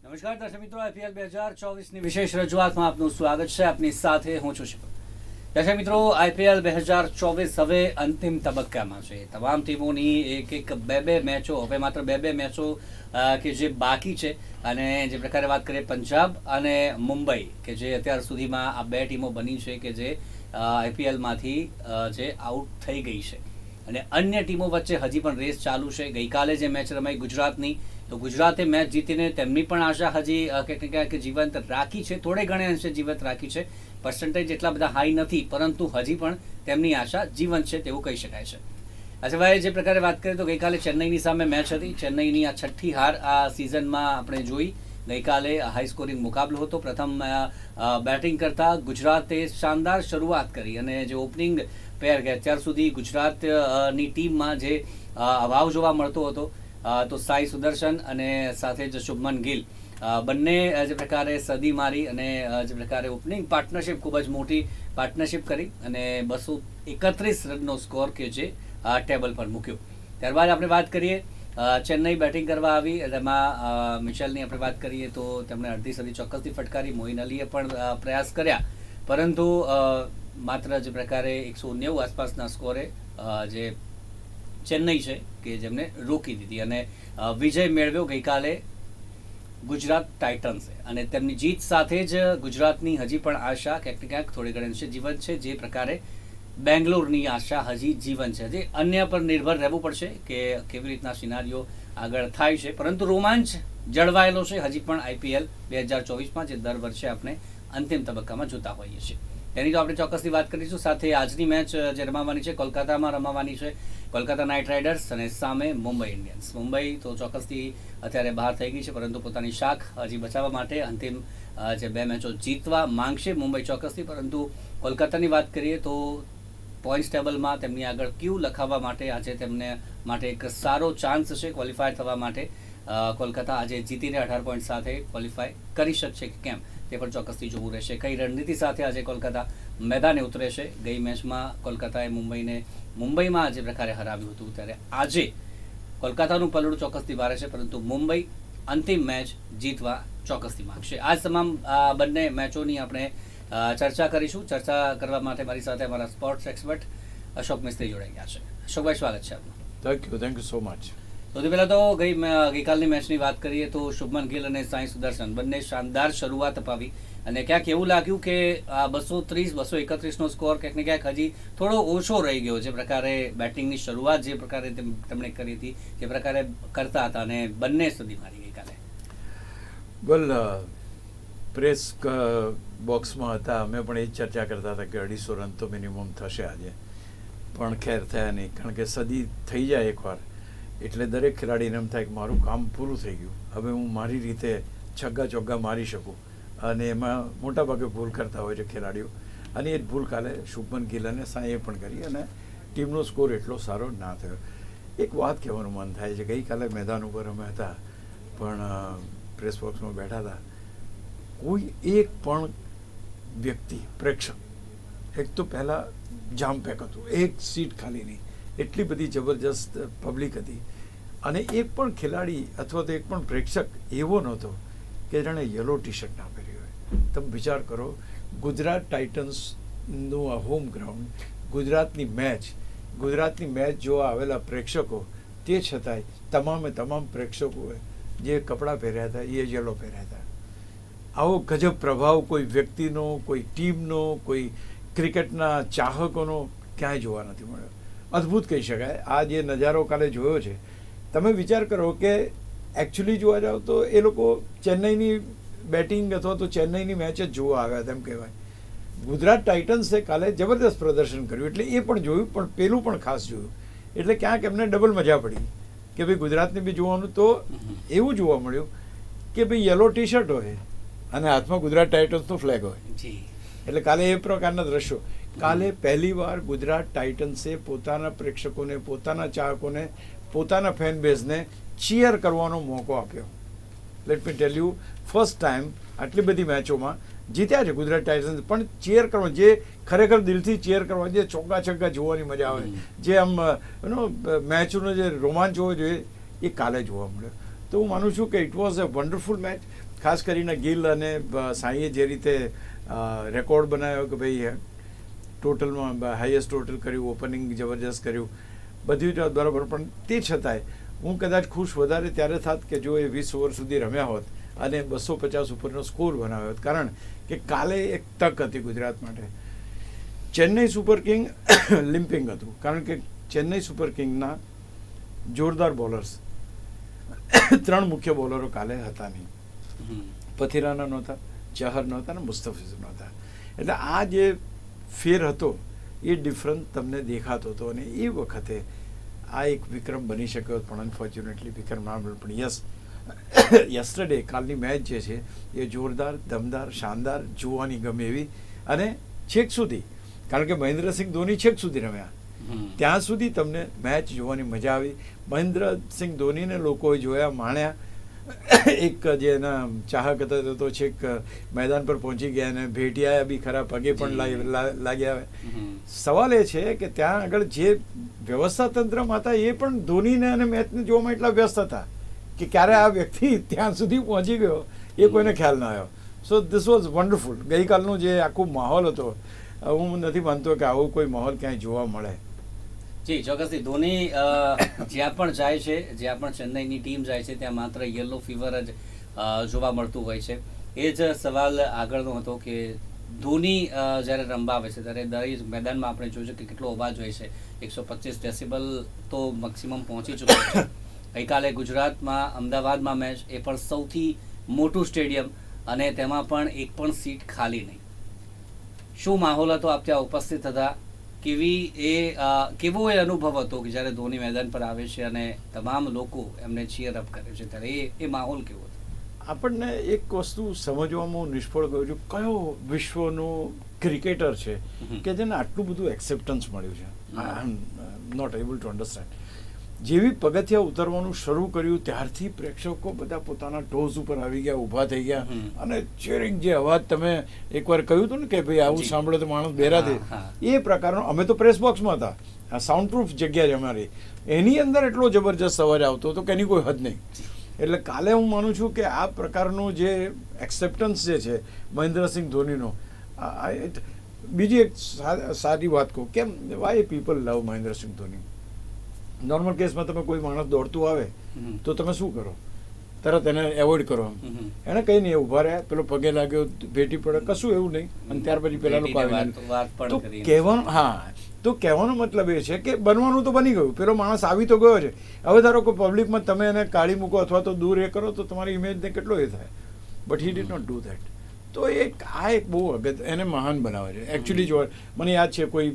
નમસ્કાર દર્શક મિત્રો, IPL 2024ની વિશેષ રજૂઆતમાં આપનું સ્વાગત છે. આપની સાથે હું છું શિવમ. દર્શક મિત્રો, IPL 2024 હવે અંતિમ તબક્કામાં છે. તમામ ટીમોની એક બે મેચો, હવે માત્ર બે મેચો કે જે બાકી છે. અને જે પ્રકારે વાત કરીએ પંજાબ અને મુંબઈ કે જે અત્યાર સુધીમાં આ બે ટીમો બની છે કે જે IPLમાંથી જે આઉટ થઈ ગઈ છે. અને અન્ય ટીમો વચ્ચે હજી પણ રેસ ચાલુ છે. ગઈકાલે જે મેચ રમાઈ ગુજરાતની, તો ગુજરાતે મેચ જીતીને તેમની પણ આશા હજી ક્યાંક ને ક્યાંક જીવંત રાખી છે. થોડે ઘણે અંશે જીવંત રાખી છે. પર્સન્ટેજ એટલા બધા હાઈ નથી, પરંતુ હજી પણ તેમની આશા જીવંત છે તેવું કહી શકાય છે. આ સિવાય જે પ્રકારે વાત કરીએ તો ગઈકાલે ચેન્નઈની સામે મેચ હતી. ચેન્નઈની આ છઠ્ઠી હાર આ સિઝનમાં આપણે જોઈ. ગઈકાલે હાઈ સ્કોરિંગ મુકાબલો હતો. પ્રથમ બેટિંગ કરતા ગુજરાતે શાનદાર શરૂઆત કરી અને જે ઓપનિંગ પેર કે અત્યાર સુધી ગુજરાતની ટીમમાં જે અભાવ જોવા મળતો હતો, તો સાઈ સુદર્શન અને સાથે જ શુભમન ગિલ બંને જે પ્રકારે સદી મારી અને જે પ્રકારે ઓપનિંગ પાર્ટનરશિપ ખૂબ જ મોટી પાર્ટનરશિપ કરી અને 231 રનનો સ્કોર કે જે ટેબલ પર મૂક્યો. ત્યારબાદ આપણે વાત કરીએ ચેન્નઈ બેટિંગ કરવા આવી. એમાં મિશેલની આપણે વાત કરીએ તો તેમણે અડધી સદી ચોક્કસથી ફટકારી. મોઇન અલીએ પણ પ્રયાસ કર્યા, પરંતુ માત્ર જે પ્રકારે 190 આસપાસના સ્કોરે જે ચેન્નઈ છે કે જેમને રોકી દીધી અને વિજય મેળવ્યો ગઈકાલે ગુજરાત ટાઇટન્સે. અને તેમની જીત સાથે જ ગુજરાતની હજી પણ આશા ક્યાંક ને ક્યાંક થોડી ઘણી અંશે જીવંત છે. જે પ્રકારે બેંગ્લોરની આશા હજી જીવંત છે. હજી અન્ય પર નિર્ભર રહેવું પડશે કે કેવી રીતના સિનારીઓ આગળ થાય છે, પરંતુ રોમાંચ જળવાયેલો છે હજી પણ IPL 2024માં, જે દર વર્ષે આપણે અંતિમ તબક્કામાં જોતા હોઈએ છીએ. તેની તો આપણે ચોક્કસથી વાત કરીશું. સાથે આજની મેચ જે રમાવાની છે કોલકાતામાં રમાવાની છે. કોલકાતા નાઇટ રાઇડર્સ અને સામે મુંબઈ ઇન્ડિયન્સ. મુંબઈ તો ચોક્કસથી અત્યારે બહાર થઈ ગઈ છે, પરંતુ પોતાની શાખ હજી બચાવવા માટે અંતિમ જે બે મેચો જીતવા માંગશે મુંબઈ ચોક્કસથી. પરંતુ કોલકાતાની વાત કરીએ તો પોઈન્ટ્સ ટેબલમાં તેમની આગળ ક્યુ લખાવવા માટે આજે તેમને માટે એક સારો ચાન્સ છે ક્વોલિફાય થવા માટે. કોલકાતા આજે જીતીને 18 પોઈન્ટ સાથે ક્વોલિફાય કરી શકશે કે કેમ તે પણ ચોક્કસથી જોવું રહેશે. કઈ રણનીતિ સાથે આજે કોલકાતા મેદાને ઉતરે છે. ગઈ મેચમાં કોલકાતાએ મુંબઈમાં જે પ્રકારે હરાવ્યું હતું, ત્યારે આજે કોલકાતાનું પલડું ચોક્કસથી ભારે છે, પરંતુ મુંબઈ અંતિમ મેચ જીતવા ચોક્કસથી માંગશે. આ તમામ બંને મેચોની આપણે ચર્ચા કરીશું. ચર્ચા કરવા માટે મારી સાથે અમારા સ્પોર્ટ્સ એક્સપર્ટ અશોક મિસ્ત્રી જોડાઈ ગયા છે. અશોકભાઈ, સ્વાગત છે આપનું. Thank you so much. સૌથી પહેલાં તો ગઈકાલની મેચની વાત કરીએ તો શુભમન ગિલ અને સાઈ સુદર્શન બંને શાનદાર શરૂઆત અપાવી અને ક્યાંક એવું લાગ્યું કે 231નો સ્કોર ક્યાંક ને ક્યાંક હજી થોડો ઓછો રહી ગયો. જે પ્રકારે બેટિંગની શરૂઆત જે પ્રકારે તેમણે કરી હતી, જે પ્રકારે કરતા હતા અને બંને સદી મારી ગઈકાલે. વેલ, પ્રેસ બોક્સમાં હતા, અમે પણ એ જ ચર્ચા કરતા હતા કે 250 રન તો મિનિમમ થશે આજે, પણ ખેર થયા નહીં. કારણ કે સદી થઈ જાય એકવાર એટલે દરેક ખેલાડીને એમ થાય કે મારું કામ પૂરું થઈ ગયું, હવે હું મારી રીતે છગ્ગા ચોગ્ગા મારી શકું. અને એમાં મોટાભાગે ભૂલ કરતા હોય છે ખેલાડીઓ, અને એ જ ભૂલ કાલે શુભમન ગિલ અને સાઈએ પણ કરી અને ટીમનો સ્કોર એટલો સારો ના થયો. એક વાત કહેવાનું મન થાય છે, ગઈકાલે મેદાન ઉપર અમે હતા પણ પ્રેસ બોક્સમાં બેઠા હતા, કોઈ એક પણ વ્યક્તિ પ્રેક્ષક, એક તો પહેલાં જામ પેક હતું, એક સીટ ખાલી નહીં, એટલી બધી જબરજસ્ત પબ્લિક હતી. અને એક પણ ખેલાડી અથવા તો એક પણ પ્રેક્ષક એવો નહોતો કે જેણે યલો ટી શર્ટ ના પહેરી હોય. તમે વિચાર કરો, ગુજરાત ટાઇટન્સનું આ હોમ ગ્રાઉન્ડ, ગુજરાતની મેચ જોવા આવેલા પ્રેક્ષકો, તે છતાંય તમામ પ્રેક્ષકોએ જે કપડાં પહેર્યા હતા એ યલો પહેર્યા હતા. આવો ગજબ પ્રભાવ કોઈ વ્યક્તિનો, કોઈ ટીમનો, કોઈ ક્રિકેટના ચાહકોનો ક્યાંય જોવા નથી મળ્યો. અદ્ભુત કહી શકાય આ જે નજારો કાલે જોયો છે. તમે વિચાર કરો કે એકચ્યુઅલી જોવા જાઓ તો એ લોકો ચેન્નઈની બેટિંગ અથવા તો ચેન્નઈની મેચ જ જોવા આવ્યા તેમ કહેવાય. ગુજરાત ટાઇટન્સે કાલે જબરદસ્ત પ્રદર્શન કર્યું એટલે એ પણ જોયું, પણ પેલું પણ ખાસ જોયું. એટલે ક્યાંક એમને ડબલ મજા પડી કે ભાઈ ગુજરાતને બી જોવાનું. તો એવું જોવા મળ્યું કે ભાઈ યલો ટી શર્ટ હોય અને હાથમાં ગુજરાત ટાઇટન્સનો ફ્લેગ હોય. એટલે કાલે એ પ્રકારના દ્રશ્યો. કાલે પહેલીવાર ગુજરાત ટાઇટન્સે પોતાના પ્રેક્ષકોને, પોતાના ચાહકોને, પોતાના ફેન બેઝને ચીયર કરવાનો મોકો આપ્યો. Let me tell you, first time આટલી બધી મેચોમાં જીત્યા છે ગુજરાત ટાઇટન્સ, પણ ચીયર કરવા, જે ખરેખર દિલથી ચીયર કરવા, જે ચોગ્ગા છગ્ગા જોવાની મજા આવે, જે આમ મેચનો જે રોમાંચ હોવો જોઈએ, એ કાલે જોવા મળ્યો. તો હું માનું છું કે it was a wonderful match. ખાસ કરીને ગિલ અને સાંઈએ જે રીતે રેકોર્ડ બનાવ્યો કે ભાઈ ટોટલમાં હાઈએસ્ટ ટોટલ કર્યું, ઓપનિંગ જબરજસ્ત કર્યું, બધી રીતે બરાબર. પણ તે છતાંય હું કદાચ ખુશ વધારે ત્યારે થાત કે જો એ 20 ઓવર સુધી રમ્યા હોત અને 250 ઉપરનો સ્કોર બનાવ્યો હોત. કારણ કે કાલે એક તક હતી ગુજરાત માટે. ચેન્નઈ સુપર કિંગ લિમ્પિંગ હતું, કારણ કે ચેન્નઈ સુપર કિંગના જોરદાર બોલર્સ 3 મુખ્ય બોલરો કાલે હતા નહીં. પથિરાના નહોતા, ચહર નહોતા અને મુસ્તફિઝ નહોતા. એટલે આ જે ફેર હતો એ ડિફરન્સ તમને દેખાતો હતો. અને એ વખતે આ એક વિક્રમ બની શક્યો, પણ અનફોર્ચ્યુનેટલી વિક્રમ ના બન્યો. પણ યસ, યસ્ટરડે કાલની મેચ જે છે એ જોરદાર, દમદાર, શાનદાર, જોવાની ગમે એવી. અને છેક સુધી, કારણ કે મહેન્દ્રસિંહ ધોની છેક સુધી રમ્યા, ત્યાં સુધી તમને મેચ જોવાની મજા આવી. મહેન્દ્રસિંહ ધોનીને લોકોએ જોયા, માણ્યા. એક જે એના ચાહક હતા તો છેક મેદાન પર પહોંચી ગયા અને ભેટ્યા બી ખરા, પગે પણ લાગ્યા. સવાલ એ છે કે ત્યાં આગળ જે વ્યવસ્થા તંત્રમાં હતા એ પણ ધોનીને અને મેચને જોવામાં એટલા વ્યસ્ત હતા કે ક્યારે આ વ્યક્તિ ત્યાં સુધી પહોંચી ગયો એ કોઈને ખ્યાલ ના આવ્યો. So this was wonderful. ગઈકાલનો જે આખો માહોલ હતો, હું નથી માનતો કે આવો કોઈ માહોલ ક્યાંય જોવા મળે. જી ચોક્કસથી. ધોની જ્યાં પણ જાય છે, જ્યાં પણ ચેન્નઈની ટીમ જાય છે, ત્યાં માત્ર યલો ફીવર જ જોવા મળતું હોય છે. એ જ સવાલ આગળનો હતો કે ધોની જ્યારે રમવા આવે છે ત્યારે દરેક મેદાનમાં આપણે જોયું કે કેટલો અવાજ હોય છે. 125 ડેસિબલ તો મેક્સિમમ પહોંચી ચૂક્યો છે. ગઈકાલે ગુજરાતમાં અમદાવાદમાં મેચ, એ પણ સૌથી મોટું સ્ટેડિયમ, અને તેમાં પણ એક પણ સીટ ખાલી નહીં. શું માહોલ હતો આપ ત્યાં ઉપસ્થિત હતા? કેવો એ અનુભવ હતો કે જ્યારે ધોની મેદાન પર આવે છે અને તમામ લોકો એમને ચીયર અપ કરે છે, ત્યારે એ માહોલ કેવો હતો? આપણને એક વસ્તુ સમજવામાં નિષ્ફળ ગયો છું, કયો વિશ્વનો ક્રિકેટર છે કે જેને આટલું બધું એક્સેપ્ટન્સ મળ્યું છે. I am not able to understand. જેવી પગથિયા ઉતરવાનું શરૂ કર્યું ત્યારથી પ્રેક્ષકો બધા પોતાના ટોઝ ઉપર આવી ગયા, ઊભા થઈ ગયા, અને ચેરિંગ જે અવાજ તમે એકવાર કહ્યું હતું ને કે ભાઈ આવું સાંભળે તો માણસ બેરા થાય, એ પ્રકારનો. અમે તો પ્રેસ બોક્સમાં હતા, આ સાઉન્ડ પ્રૂફ જગ્યા છે અમારી, એની અંદર એટલો જબરજસ્ત અવાજ આવતો હતો કે એની કોઈ હદ નહીં. એટલે કાલે હું માનું છું કે આ પ્રકારનું જે એક્સેપ્ટન્સ જે છે મહેન્દ્રસિંહ ધોનીનો. બીજી એક સારી વાત કહું, કેમ વાય પીપલ લવ મહેન્દ્રસિંહ ધોની. નોર્મલ કેસમાં તમે કોઈ માણસ દોડતું આવે તો તમે શું કરો? તરત એને એવોઇડ કરો. એને કંઈ નહીં, ઊભા રહ્યા, પેલો પગે લાગ્યો, ભેટી પડે, કશું એવું નહીં, અને ત્યાર પછી પેલા લોકો આવી. તો કહેવાનું, હા, તો કહેવાનો મતલબ એ છે કે બનવાનું તો બની ગયું, પેલો માણસ આવી તો ગયો છે. હવે ધારો કે પબ્લિકમાં તમે એને કાઢી મૂકો અથવા તો દૂર એ કરો તો તમારી ઇમેજને કેટલો એ થાય. But he did not do that. તો આ એક બહુ અગત્ય, એને મહાન બનાવે છે એકચ્યુઅલી. જો મને યાદ છે કોઈ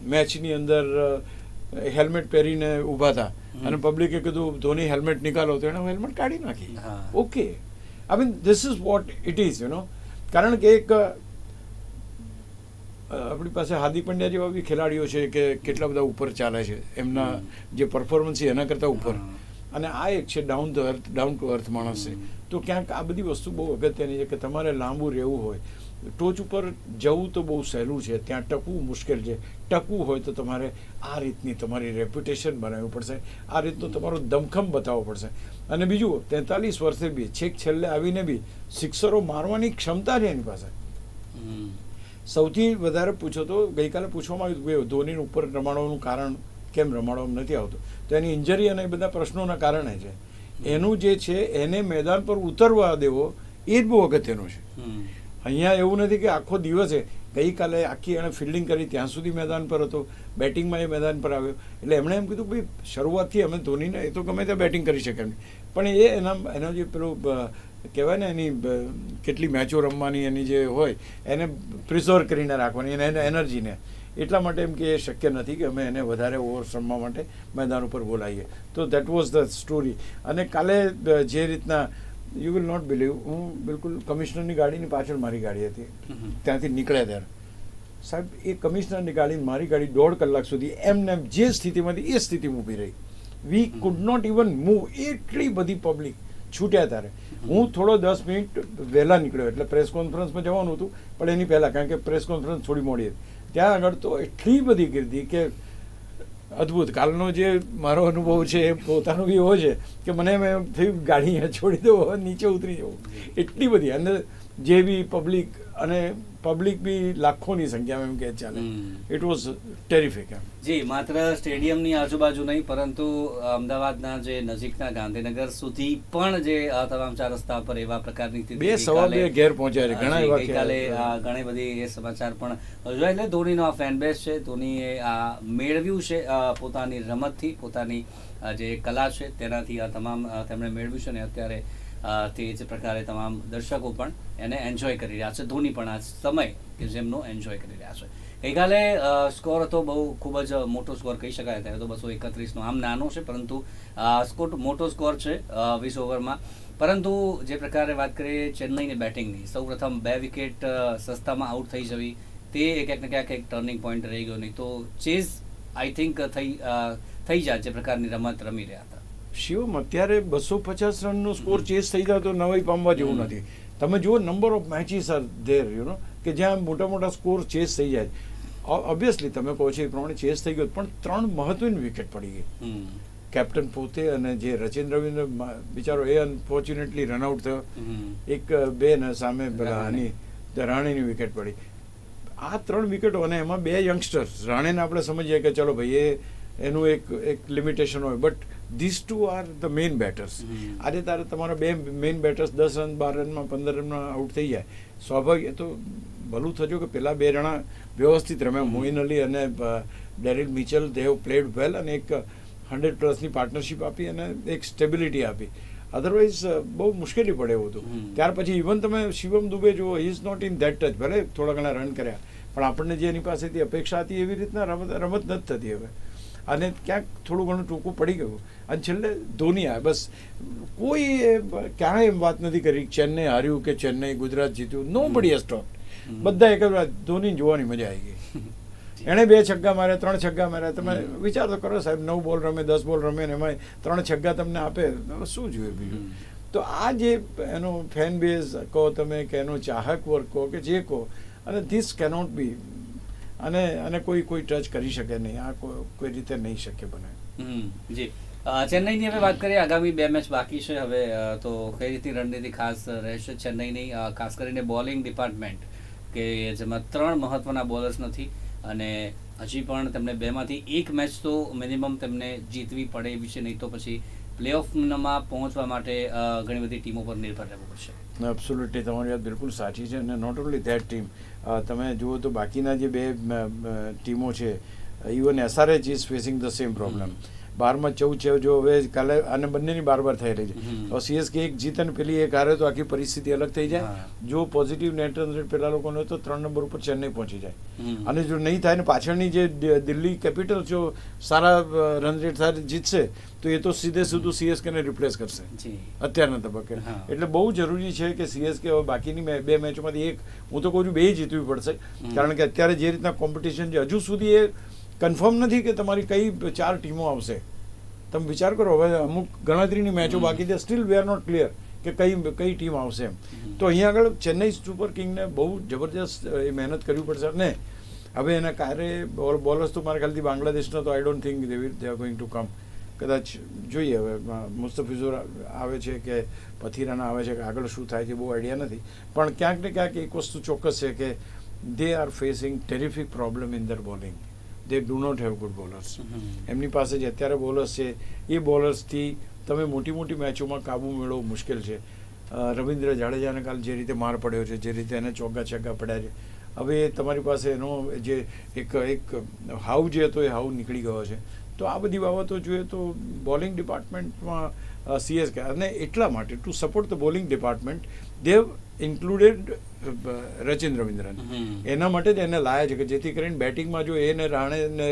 મેચની અંદર હેલ્મેટ પહેરીને ઊભા હતા અને પબ્લિકે કીધું ધોની હેલ્મેટ નિકાલો, તો એણે હેલ્મેટ કાઢી નાખી. Okay, I mean this is what it is, you know. કારણ કે એક આપણી પાસે હાર્દિક પંડ્યા જેવા બી ખેલાડીઓ છે કે કેટલા બધા ઉપર ચાલે છે, એમના જે પરફોર્મન્સ છે એના કરતાં ઉપર. અને આ એક છે ડાઉન ટુ અર્થ માણસ છે. તો ક્યાંક આ બધી વસ્તુ બહુ અગત્યની છે કે તમારે લાંબુ રહેવું હોય, ટોચ ઉપર જવું તો બહુ સહેલું છે, ત્યાં ટકવું મુશ્કેલ છે. ટકવું હોય તો તમારે આ રીતની તમારી રેપ્યુટેશન બનાવવી પડશે, આ રીતનો તમારો દમખમ બતાવવો પડશે. અને બીજું, 43 વર્ષે બી છેક છેલ્લે આવીને બી સિક્સરો મારવાની ક્ષમતા છે એની પાસે. સૌથી વધારે પૂછો તો ગઈકાલે પૂછવામાં આવ્યું કે ધોનીનું ઉપર રમાડવાનું કારણ કેમ રમાડવામાં નથી આવતું, તો એની ઇન્જરી અને એ બધા પ્રશ્નોના કારણે છે. એનું જે છે એને મેદાન પર ઉતરવા દેવો એ જ બહુ અગત્યનું છે. અહીંયા એવું નથી કે આખો દિવસે, ગઈકાલે આખી એણે ફિલ્ડિંગ કરી ત્યાં સુધી મેદાન પર હતો, બેટિંગમાં એ મેદાન પર આવ્યો. એટલે એમણે એમ કીધું ભાઈ શરૂઆતથી અમે ધોનીને, એ તો ગમે ત્યાં બેટિંગ કરી શકે એમ, પણ એનો જે પેલું કહેવાય ને એની કેટલી મેચો રમવાની એની જે હોય એને પ્રિઝર્વ કરીને રાખવાની, એને એનર્જીને, એટલા માટે એમ કે એ શક્ય નથી કે અમે એને વધારે ઓવર્સ રમવા માટે મેદાન ઉપર બોલાવીએ. તો દેટ વોઝ ધ સ્ટોરી. અને કાલે જે રીતના, યુ વિલ નોટ બિલીવ, હું બિલકુલ કમિશનરની ગાડીની પાછળ મારી ગાડી હતી, ત્યાંથી નીકળ્યા ત્યારે સાહેબ એ કમિશનરની ગાડી મારી ગાડી 1.5 કલાક સુધી એમને જે સ્થિતિમાંથી એ સ્થિતિમાં ઊભી રહી. We could not even move. એટલી બધી પબ્લિક છૂટ્યા ત્યારે. હું થોડો 10 મિનિટ વહેલા નીકળ્યો, એટલે પ્રેસ કોન્ફરન્સમાં જવાનું હતું, પણ એની પહેલાં, કારણ કે પ્રેસ કોન્ફરન્સ થોડી મોડી હતી. ત્યાં આગળ તો એટલી બધી ગીર્દી કે અદ્ભુત. કાલનો જે મારો અનુભવ છે એ પોતાનો બી એવો છે કે મને એમ થયું ગાડી અહીંયા છોડી દો, હવે નીચે ઉતરી જવું. એટલી બધી અને જે બી પબ્લિક અને પબ્લિક બી લાખોની સંખ્યામાં એમ કે ચાલે. ઇટ વોઝ ટેરિફિક એમ. જી, માત્ર સ્ટેડિયમની આજુબાજુ નહીં પરંતુ અમદાવાદના જે નજીકના ગાંધીનગર સુધી પણ જે તમામ ચાર રસ્તા પર એવા પ્રકારની સ્થિતિ 2 ઘેર પહોંચ્યા છે ઘણા એવા. ગઈકાલે ઘણી બધી એ સમાચાર પણ જોયા. એટલે ધોનીનો આ ફેન બેઝ છે, ધોનીએ આ મેળવ્યું છે પોતાની રમતથી, પોતાની જે કલા છે તેનાથી આ તમામ તેમણે મેળવ્યું છે ને અત્યારે તે જ પ્રકારે તમામ દર્શકો પણ એને એન્જોય કરી રહ્યા છે. ધોની પણ આ સમય કે જેમનો એન્જોય કરી રહ્યા છે. ગઈકાલે સ્કોર હતો બહુ ખૂબ જ મોટો સ્કોર કહી શકાય. ત્યારે તો 231નો આમ નાનો છે પરંતુ સ્કોર મોટો સ્કોર છે 20 ઓવરમાં. પરંતુ જે પ્રકારે વાત કરીએ ચેન્નઈની બેટિંગની, સૌ પ્રથમ 2 વિકેટ સસ્તામાં આઉટ થઈ જવી તે ક્યાંક ને ક્યાંક એક ટર્નિંગ પોઈન્ટ રહી ગયો. નહીં તો ચેઝ આઈ થિંક થઈ જાય જે પ્રકારની રમત રમી રહ્યા હતા. શિવમ, અત્યારે 250 રનનો સ્કોર ચેસ થઈ જાય તો નવાઈ પામવા જેવું નથી. તમે જુઓ number of matches are there કે જ્યાં મોટા મોટા સ્કોર ચેસ થઈ જાય. ઓબ્વિયસલી તમે કહો છો એ પ્રમાણે ચેસ થઈ ગયો, પણ 3 મહત્વની વિકેટ પડી ગઈ. કેપ્ટન પોતે અને જે રચિન રવિન્દ્ર બિચારો એ અનફોર્ચ્યુનેટલી રનઆઉટ થયો. 1-2 ને સામે પેલા રાણીની વિકેટ પડી. આ 3 વિકેટો અને એમાં 2 યંગસ્ટર્સ. રાણીને આપણે સમજીએ કે ચલો ભાઈ એનું એક લિમિટેશન હોય, but this 2 are the main betters. આજે તારે તમારા 2 મેઇન બેટર્સ 10 રન 12 રનમાં 15 રનમાં આઉટ થઈ જાય. સ્વાભાવિક એ તો ભલું થજો કે પેલા 2 જણા વ્યવસ્થિત રમ્યા. મોઇન અલી અને Daryl Mitchell they have played well અને એક 100+ પાર્ટનરશિપ આપી અને એક સ્ટેબિલિટી આપી. અધરવાઇઝ બહુ મુશ્કેલી પડે એવું હતું. ત્યાર પછી ઇવન તમે શિવમ દુબે જુઓ, he is not in that touch. ભલે થોડા ઘણા રન કર્યા પણ આપણને જે એની પાસેથી અપેક્ષા હતી એવી રીતના રમત નથી થતી હવે. અને ક્યાંક થોડું ઘણું ટૂંકું પડી ગયું. અને છેલ્લે ધોની આવે. બસ કોઈ ક્યાંય એમ વાત નથી કરી ચેન્નઈ હાર્યું કે ચેન્નઈ ગુજરાત જીત્યું. નો બડી હેઝ ટોક્ડ. બધા એક જ વાત, ધોની જોવાની મજા આવી ગઈ. એણે 2 છગ્ગા માર્યા, 3 છગ્ગા માર્યા. તમે વિચાર તો કરો સાહેબ, 9 બોલ રમે, 10 બોલ રમે ને એમાં 3 છગ્ગા તમને આપે, શું જોઈએ બીજું? તો આ જે એનો ફેન બેઝ કહો તમે કે એનો ચાહક વર્ગ કહો કે જે કહો, અને ધીસ કેનોટ બી. અને કોઈ ટચ કરી શકે નહીં. આ કોઈ રીતે નહીં શક્ય બને. જી, ચેન્નઈની હવે વાત કરીએ. આગામી 2 મેચ બાકી છે હવે, તો કઈ રીતની રણનીતિ ખાસ રહેશે ચેન્નઈની, ખાસ કરીને બોલિંગ ડિપાર્ટમેન્ટ કે જેમાં 3 મહત્વના બોલર્સ નથી અને હજી પણ તેમને 2માંથી 1 મેચ તો મિનિમમ તેમને જીતવી પડે એવી છે. નહીં તો પછી પ્લેઓફમાં પહોંચવા માટે ઘણી બધી ટીમો પર નિર્ભર રહેવું પડશે. એબ્સોલ્યુટલી તમારી વાત બિલકુલ સાચી છે. અને નોટ ઓનલી ધેટ ટીમ, તમે જુઓ તો બાકીના જે 2 ટીમો છે, even SRH is facing the same problem. 12માં 14 છે. જો હવે કાલે અને બંનેની બાર થઈ રહી છે. હવે CSK એક જીત અને પેલી એક હારે તો આખી પરિસ્થિતિ અલગ થઈ જાય. જો પોઝિટિવ નેટ રન રેટ પેલા લોકોનો તો 3 નંબર ઉપર ચેન્નઈ પહોંચી જાય. અને જો નહીં થાય ને પાછળની જે દિલ્હી કેપિટલ જો સારા રન રેટ સાથે જીતશે તો એ તો સીધું CSK ને રિપ્લેસ કરશે અત્યારના તબક્કે. એટલે બહુ જરૂરી છે કે CSK હવે બાકીની 2 મેચોમાંથી એક, હું તો કહું છું 2 જીતવી પડશે. કારણ કે અત્યારે જે રીતના કોમ્પિટિશન છે હજુ સુધી એ કન્ફર્મ નથી કે તમારી કઈ 4 ટીમો આવશે. તમે વિચાર કરો, હવે અમુક ગણતરીની મેચો બાકી છે, still we are not clear કે કઈ ટીમ આવશે એમ. તો અહીંયા આગળ ચેન્નઈ સુપર કિંગને બહુ જબરજસ્ત મહેનત કરવી પડશે. અને હવે એના કાર્ય બોલર્સ તો મારા ખ્યાલથી બાંગ્લાદેશના તો I don't think they are going to come. કદાચ જોઈએ હવે મુસ્તફિઝુર આવે છે કે પથિરાના આવે છે કે આગળ શું થાય છે બહુ આઈડિયા નથી. પણ ક્યાંક ને ક્યાંક એક વસ્તુ ચોક્કસ છે કે they are facing terrific problem in their bowling. They do not have good bowlers. એમની પાસે જે અત્યારે બોલર્સ છે એ બોલર્સથી તમે મોટી મેચોમાં કાબુ મેળવવો મુશ્કેલ છે. રવિન્દ્ર જાડેજાને કાલ જે રીતે માર પડ્યો છે, જે રીતે એને ચોગ્ગા છગ્ગા પડ્યા છે, હવે તમારી પાસે એનો જે એક હાવ જે હતો એ હાવ નીકળી ગયો છે. તો આ બધી બાબતો જોઈએ તો બોલિંગ ડિપાર્ટમેન્ટમાં CSK, અને એટલા માટે to support the bowling department Dev included Rachin Ravindran. એના માટે જ એને લાયા છે કે જેથી કરીને બેટિંગમાં જો એને રાણે ને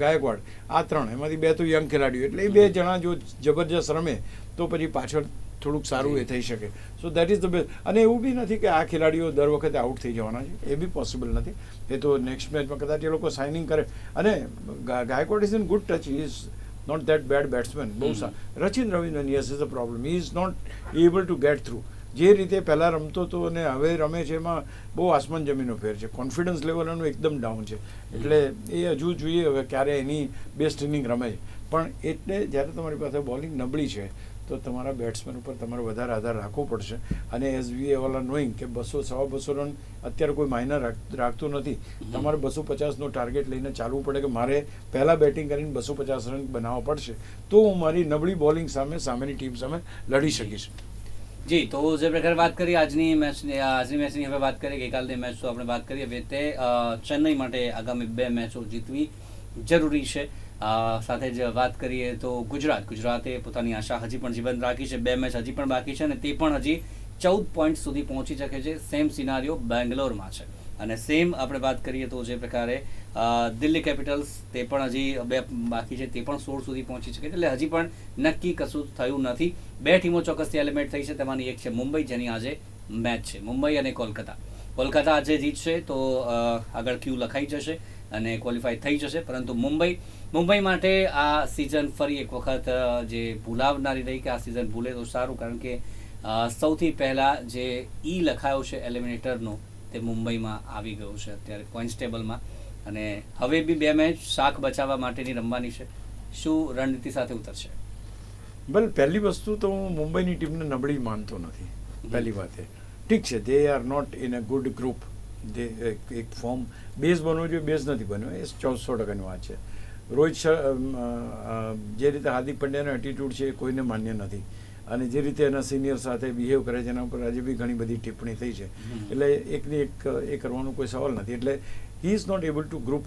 ગાયકવાડ આ 3 એમાંથી 2 તો યંગ ખેલાડીઓ, એટલે એ 2 જણા જો જબરજસ્ત રમે તો પછી પાછળ થોડુંક સારું એ થઈ શકે. So that is the best. અને એવું બી નથી કે આ ખેલાડીઓ દર વખતે આઉટ થઈ જવાના છે, એ બી પોસિબલ નથી. એ તો નેક્સ્ટ મેચમાં કદાચ એ લોકો સાઇનિંગ કરે. અને Gaikwad is in good touch, he is not that bad batsman. બહુ સારું. Rachin Ravindran yes is a problem, he is not able to get through. જે રીતે પહેલાં રમતો હતો અને હવે રમે છે એમાં બહુ આસમાન જમીનનો ફેર છે. કોન્ફિડન્સ લેવલ એનું એકદમ ડાઉન છે. એટલે એ હજુ જોઈએ હવે ક્યારે એની બેસ્ટ ઇનિંગ રમે છે. પણ એટલે જ્યારે તમારી પાસે બોલિંગ નબળી છે તો તમારા બેટ્સમેન ઉપર તમારે વધારે આધાર રાખવો પડશે. અને as we all are knowing કે 200-250 રન અત્યારે કોઈ માયના રાખતું નથી. તમારે 250નો ટાર્ગેટ લઈને ચાલવું પડે કે મારે પહેલાં બેટિંગ કરીને 250 રન બનાવવા પડશે તો હું મારી નબળી બોલિંગ સામેની ટીમ સામે લડી શકીશ. જી, તો જે પ્રકારે વાત કરી આજની મેચની હવે વાત કરીએ. ગઈકાલની મેચ તો આપણે વાત કરીએ હવે તે ચેન્નઈ માટે આગામી 2 મેચો જીતવી જરૂરી છે. સાથે જ વાત કરીએ તો ગુજરાતે પોતાની આશા હજી પણ જીવંત રાખી છે. 2 મેચ હજી પણ બાકી છે અને તે પણ હજી 14 પોઈન્ટ સુધી પહોંચી શકે છે. સેમ સિનારીઓ બેંગ્લોરમાં છે. અને સેમ આપણે વાત કરીએ તો જે પ્રકારે દિલ્હી કેપિટલ્સ તે પણ હજી 2 બાકી છે, તે પણ 16 સુધી પહોંચી શકે. એટલે હજી પણ નક્કી કશું થયું નથી. 2 ટીમો ચોક્કસથી એલિમિનેટ થઈ છે. તેમાંની એક છે મુંબઈ, જેની આજે મેચ છે. મુંબઈ અને કોલકાતા આજે જીતશે તો આગળ ક્યુ લખાઈ જશે અને ક્વોલિફાય થઈ જશે. પરંતુ મુંબઈ માટે આ સિઝન ફરી એક વખત જે ભૂલાવનારી રહી કે આ સિઝન ભૂલે તો સારું, કારણ કે સૌથી પહેલાં જે લખાયો છે એલિમિનેટરનો તે મુંબઈમાં આવી ગયો છે અત્યારે પોઈન્ટ્સ ટેબલમાં. અને હવે બી 2 મેચ શાખ બચાવવા માટેની રમવાની છે. શું રણનીતિ સાથે ઉતરશે? પહેલી વસ્તુ તો હું મુંબઈની ટીમને નબળી માનતો નથી. પહેલી વાત ઠીક છે, they are not in a good group. એક ફોર્મ બેઝ બનવો જોઈએ, બેઝ નથી બન્યો, એ 100%ની વાત છે. રોહિત જે રીતે હાર્દિક પંડ્યાનો એટીટ્યૂડ છે એ કોઈને માન્ય નથી. અને જે રીતે એના સિનિયર સાથે બિહેવ કરે છે એના ઉપર આજે બી ઘણી બધી ટિપ્પણી થઈ છે. એટલે એકની એક એ કરવાનો કોઈ સવાલ નથી. એટલે he is not able to group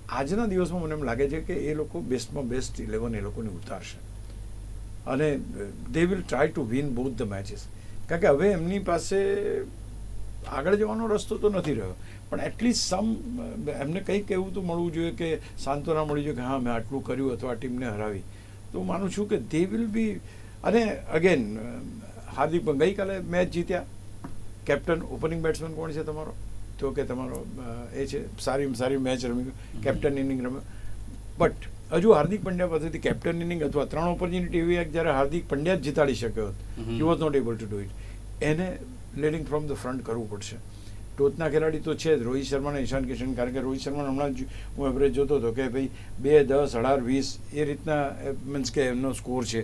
આજના દિવસમાં મને એમ લાગે છે કે એ લોકો બેસ્ટમાં બેસ્ટ 11 એ લોકોને ઉતારશે અને they will try to win both the matches. કારણ કે હવે એમની પાસે આગળ જવાનો રસ્તો તો નથી રહ્યો, પણ એટલીસ્ટ એમને કંઈક એવું તો મળવું જોઈએ કે સાંત્વના મળી જોઈએ કે હા મેં આટલું કર્યું અથવા આ ટીમને હરાવી. તો હું માનું છું કે દે વિલ બી. અને અગેન હાર્દિક ગઈકાલે મેચ જીત્યા. કેપ્ટન ઓપનિંગ બેટ્સમેન કોણ છે તમારો? તો કે તમારો એ છે સારી મેચ રમી, કેપ્ટન ઇનિંગ રમ્યો. બટ હજુ હાર્દિક પંડ્યા પાસેથી કેપ્ટન ઇનિંગ અથવા 3 ઓપોર્ચ્યુનિટી એવી જ્યારે હાર્દિક પંડ્યા જ જીતાડી શક્યો હતો, he was not able to do it. એને લીડિંગ ફ્રોમ ધ ફ્રન્ટ કરવું પડશે. ટોચના ખેલાડી તો છે જ, રોહિત શર્મા અને ઈશાન કિશન. કારણ કે રોહિત શર્મા હમણાં જ હું એવરેજ જોતો હતો કે ભાઈ 2, 10, 18, 20 એ રીતના મીન્સ કે એમનો સ્કોર છે.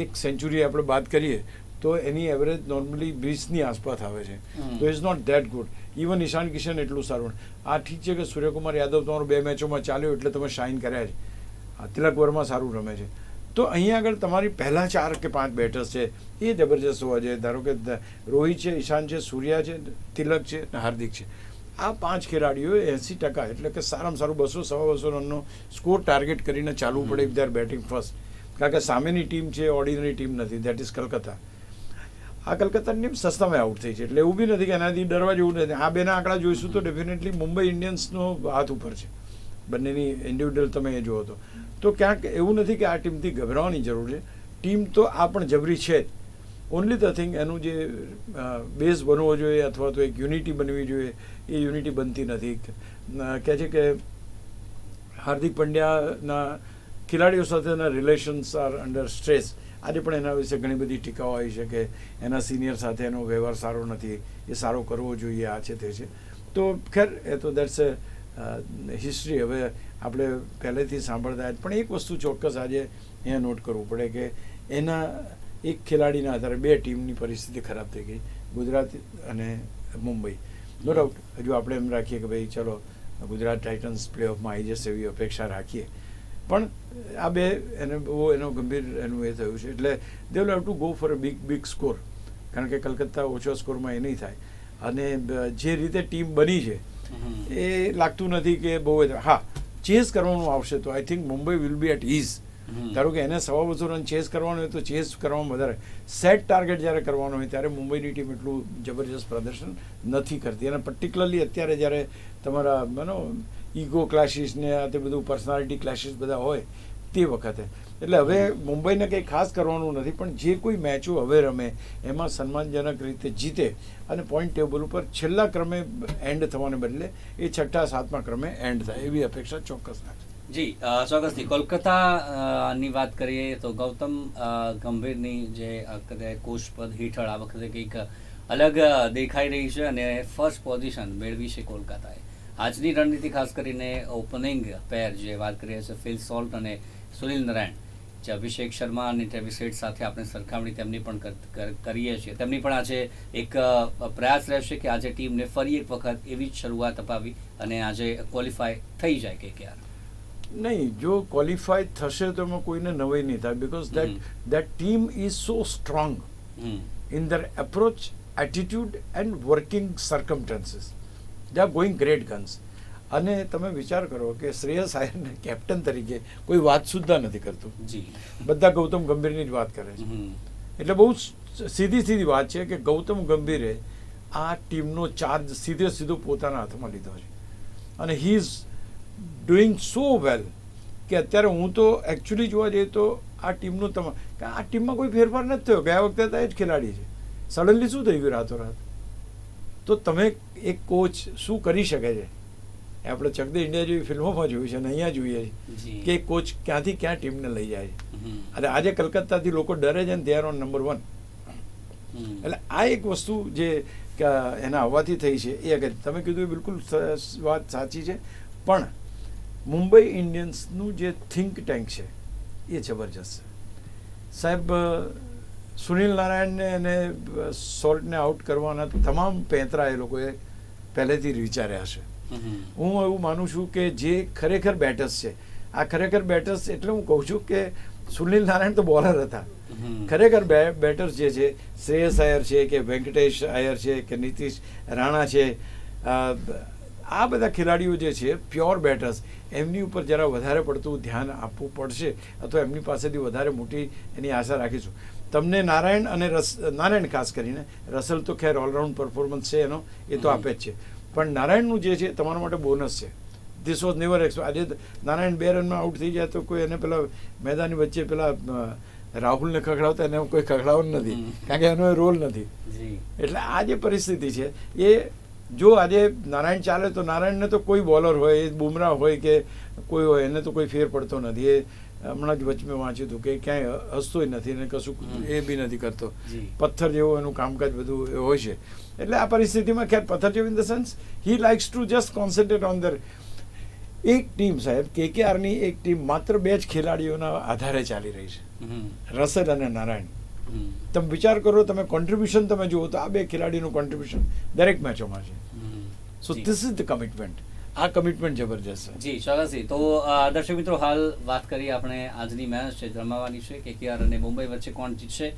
એક સેન્ચુરી આપણે બાદ કરીએ તો એની એવરેજ નોર્મલી 20ની આસપાસ આવે છે. તો is not that good. Even Ishan Kishan એટલું સારું. આ ઠીક છે કે સૂર્યકુમાર યાદવ તમારો 2 મેચોમાં ચાલ્યો એટલે તમે શાઇન કર્યા છે. તિલક વર્મા સારું રમે છે. તો અહીંયા આગળ તમારી પહેલાં 4 કે 5 બેટર્સ છે એ જબરજસ્ત હોવા જોઈએ. ધારો કે રોહિત છે, ઈશાન છે, સૂર્યા છે, તિલક છે, હાર્દિક છે. આ 5 ખેલાડીઓએ 80% એટલે કે સારામાં સારું 200-250 રનનો સ્કોર ટાર્ગેટ કરીને ચાલવું પડે if they are batting first. કારણ કે સામેની ટીમ છે ઓર્ડિનરી ટીમ નથી, દેટ ઇઝ કલકત્તા. આ કલકત્તાની ટીમ સસ્તામાં આઉટ થઈ છે. એટલે એવું બી નથી કે એનાથી ડરવા જેવું નથી. આ બેના આંકડા જોઈશું તો ડેફિનેટલી મુંબઈ ઇન્ડિયન્સનો હાથ ઉપર છે. બંનેની ઇન્ડિવિડ્યુઅલ તમે એ જુઓ તો ક્યાંક એવું નથી કે આ ટીમથી ગભરાવાની જરૂર છે. ટીમ તો આ પણ જબરી છે જ. ઓનલી ધ થિંગ એનું જે બેઝ બનવો જોઈએ અથવા તો એક યુનિટી બનવી જોઈએ, એ યુનિટી બનતી નથી. કહે છે કે હાર્દિક પંડ્યાના ખેલાડીઓ સાથેના રિલેશન્સ આર અંડર સ્ટ્રેસ. આજે પણ એના વિશે ઘણી બધી ટીકાઓ આવી છે કે એના સિનિયર સાથે એનો વ્યવહાર સારો નથી, એ સારો કરવો જોઈએ, આ છે તે છે. તો ખેર એ તો દેટ્સ એ હિસ્ટ્રી. હવે આપણે પહેલેથી સાંભળતા જ. પણ એક વસ્તુ ચોક્કસ આજે અહીંયા નોટ કરવું પડે કે એના એક ખેલાડીના આધારે 2 ટીમની પરિસ્થિતિ ખરાબ થઈ ગઈ, ગુજરાત અને મુંબઈ. નો ડાઉટ હજુ આપણે એમ રાખીએ કે ભાઈ ચલો ગુજરાત ટાઇટન્સ પ્લેઓફમાં આવી જશે એવી અપેક્ષા રાખીએ. પણ આ 2 એને બહુ એનો ગંભીર એનું એ થયું છે. એટલે they will have to go for a big score. કારણ કે કલકત્તા ઓછો સ્કોરમાં એ નહીં થાય. અને જે રીતે ટીમ બની છે એ લાગતું નથી કે બહુ. હા, ચેઝ કરવાનું આવશે તો I think Mumbai will be at ease. ધારો કે એને 250 રન ચેઝ કરવાનું હોય તો ચેઝ કરવામાં વધારે. સેટ ટાર્ગેટ જ્યારે કરવાનો હોય ત્યારે મુંબઈની ટીમ એટલું જબરજસ્ત પ્રદર્શન નથી કરતી. અને પર્ટિક્યુલરલી અત્યારે જ્યારે તમારા ઈગો ક્લેશિસ ને આ તે બધું પર્સનાલિટી ક્લેશિસ બધા હોય તે વખતે. એટલે હવે મુંબઈને કંઈ ખાસ કરવાનું નથી, પણ જે કોઈ મેચો હવે રમે એમાં સન્માનજનક રીતે જીતે અને પોઈન્ટ ટેબલ ઉપર છેલ્લા ક્રમે એન્ડ થવાને બદલે એ 6ઠા 7મા ક્રમે એન્ડ થાય એવી અપેક્ષા ચોક્કસ રાખશે. જી ચોક્કસથી કોલકાતાની વાત કરીએ તો ગૌતમ ગંભીરની જે કોચ પદ હેઠળ આ વખતે કંઈક અલગ દેખાઈ રહી છે અને ફર્સ્ટ પોઝિશન મેળવી છે કોલકાતાએ. આજની રણનીતિ ખાસ કરીને ઓપનિંગ પેર જે વાત કરીએ છીએ ફિલ સોલ્ટ અને સુનિલ નારાયણ, જે અભિષેક શર્મા અને ટ્રેવિસ હેડ સાથે આપણે સરખામણી તેમની પણ કરીએ છીએ, તેમની પણ આજે એક પ્રયાસ રહેશે કે આજે ટીમને ફરી એક વખત એવી જ શરૂઆત અપાવી અને આજે ક્વોલિફાય થઈ જાય KKR. નહીં, જો ક્વોલિફાય થશે તો એમાં કોઈને નવાઈ નહીં થાય, because that team is so strong in their approach, attitude and working circumstances. They are going great guns. અને તમે વિચાર કરો કે શ્રેયસ આયરને કેપ્ટન તરીકે કોઈ વાત સુદ્ધા નથી કરતું, બધા ગૌતમ ગંભીરની જ વાત કરે છે. એટલે બહુ સીધી વાત છે કે ગૌતમ ગંભીરે આ ટીમનો ચાર્જ સીધો પોતાના હાથમાં લીધો છે અને હી ઇઝ ડુઈંગ સો વેલ કે અત્યારે હું તો એકચ્યુઅલી જોવા જઈએ તો આ ટીમનું આ ટીમમાં કોઈ ફેરફાર નથી થયો. ગયા વખતે તો એ જ ખેલાડી છે, સડનલી શું થઈ ગયું રાતોરાત? તો તમે એક કોચ શું કરી શકે છે? આપણે ચક દે ઇન્ડિયા જેવી ફિલ્મોમાં જોયું છે અને અહીંયા જોઈએ છીએ કે કોચ ક્યાંથી ક્યાં ટીમને લઈ જાય છે. અને આજે કલકત્તાથી લોકો ડરે છે ને દે આર ઓન નંબર 1. એટલે આ એક વસ્તુ જે એના આવવાથી થઈ છે એ અગર તમે કીધું એ બિલકુલ વાત સાચી છે. પણ મુંબઈ ઇન્ડિયન્સનું જે થિંક ટેન્ક છે એ જબરજસ્ત છે સાહેબ. સુનિલ નારાયણને અને સોલ્ટને આઉટ કરવાના તમામ પેંતરા એ લોકોએ પહેલેથી વિચાર્યા છે. હું એવું માનું છું કે જે ખરેખર બેટર્સ છે, આ ખરેખર બેટર્સ એટલે હું કહું છું કે સુનિલ નારાયણ તો બોલર હતા, ખરેખર બેટર્સ જે છે શ્રેયસ આયર છે કે વેંકટેશ આયર છે કે નીતિશ રાણા છે, આ બધા ખેલાડીઓ જે છે પ્યોર બેટર્સ, એમની ઉપર જરા વધારે પડતું ધ્યાન આપવું પડશે અથવા એમની પાસેથી વધારે મોટી એની આશા રાખીશું. તમને નારાયણ અને નારાયણ ખાસ કરીને, રસલ તો ખેર ઓલરાઉન્ડ પરફોર્મન્સ છે એનો, એ તો આપે જ છે, પણ નારાયણનું જે છે તમારા માટે બોનસ છે. This was never expect. આજે નારાયણ 2 રનમાં આઉટ થઈ જાય તો કોઈ એને પેલા મેદાનની વચ્ચે પેલા રાહુલને ખખડાવતા એને કોઈ ખખડાવવાનું નથી, કારણ કે એનો રોલ નથી. એટલે આ જે પરિસ્થિતિ છે એ જો આજે નારાયણ ચાલે તો નારાયણને તો કોઈ બોલર હોય, એ બુમરાહ હોય કે કોઈ હોય, એને તો કોઈ ફેર પડતો નથી. એ હમણાં જ વચ્ચે મેં વાંચ્યું હતું કે ક્યાંય હસતોય નથી ને કશું એ બી નથી કરતો, પથ્થર જેવું એનું કામકાજ બધું હોય છે. એટલે આ પરિસ્થિતિમાં ખેર પથ્થર જેવું in the sense he likes to just concentrate on there. એક ટીમ સાહેબ KKRની એક ટીમ માત્ર 2 જ ખેલાડીઓના આધારે ચાલી રહી છે, રસલ અને નારાયણ. તમે વિચાર કરો, તમે કોન્ટ્રીબ્યુશન તમે જુઓ તો આ 2 ખેલાડીનું કોન્ટ્રીબ્યુશન દરેક મેચોમાં છે. So this is the commitment. આ કમિટમેન્ટ જબરજસ્ત છે. જી ચોક્કસથી. તો દર્શક મિત્રો, હાલ વાત કરીએ આપણે આજની મેચ છે રમાવાની છે KKR અને મુંબઈ વચ્ચે કોણ જીતશે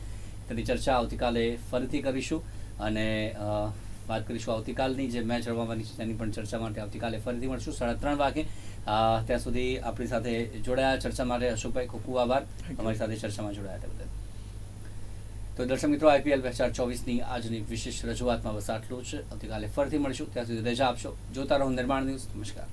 તેની ચર્ચા આવતીકાલે ફરીથી કરીશું અને વાત કરીશું આવતીકાલની જે મેચ રમવાની છે તેની પણ ચર્ચા માટે આવતીકાલે ફરીથી મળશું 3:30 વાગે. ત્યાં સુધી આપણી સાથે જોડાયા ચર્ચા માટે અશોકભાઈ ખૂબ ખૂબ આભાર અમારી સાથે ચર્ચામાં જોડાયા તે બદલ. તો દર્શક મિત્રો, IPL 2024ની આજની વિશેષ રજૂઆતમાં બસ આટલું જ. આવતીકાલે ફરીથી મળીશું, ત્યાં સુધી રજા આપશો. જોતા રહો નિર્માણ ન્યૂઝ. નમસ્કાર.